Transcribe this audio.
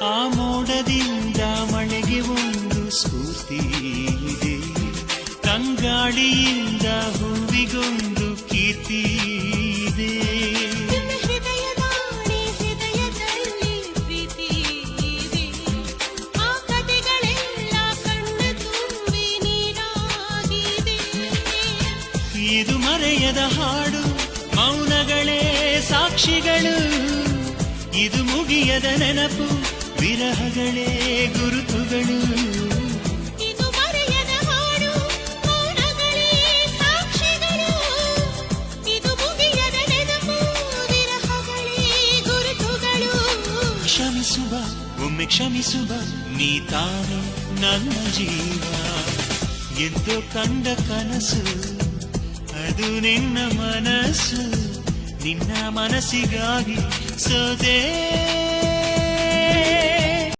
ಆ ಮೋಡದಿಂದ ಮಳೆಗೆ ಒಂದು ಸ್ಫೂರ್ತಿ ಇದೆ, ತಂಗಾಳಿಯಿಂದ ಹೂವಿಗೊಂದು ಕೀರ್ತಿ ಇದೆ. ಹೃದಯದಲ್ಲಿ ಪ್ರೀತಿ ಇದೆ, ಆ ಕಥೆಗಳೆಲ್ಲ ಕಣ್ಣ ತುಂಬಿ ನೀರಾಗಿದೆ. ಇದು ಮರೆಯದ ಹಾಡು, ಮೌನಗಳೇ ಸಾಕ್ಷಿಗಳು. ಇದು ಮುಗಿಯದ ನೆನಪು, ವಿರಹಗಳೇ ಗುರುತುಗಳು. ಇದು ಮರೆಯದ ಹಾಡು, ಮೌನಗಳೇ ಸಾಕ್ಷಿಗಳು. ಇದು ಮುಗಿಯದ ನೆನಪು, ವಿರಹಗಳೇ ಗುರುತುಗಳು. ಕ್ಷಮಿಸುವ, ಒಮ್ಮೆ ಕ್ಷಮಿಸುವ, ನೀ ತಾನೇ ನನ್ನ ಜೀವ. ಎಂದೋ ಕಂಡ ಕನಸು, ಅದು ನಿನ್ನ ಮನಸ್ಸು. ನಿನ್ನ ಮನಸ್ಸಿಗಾಗಿ ಸೋದೆ.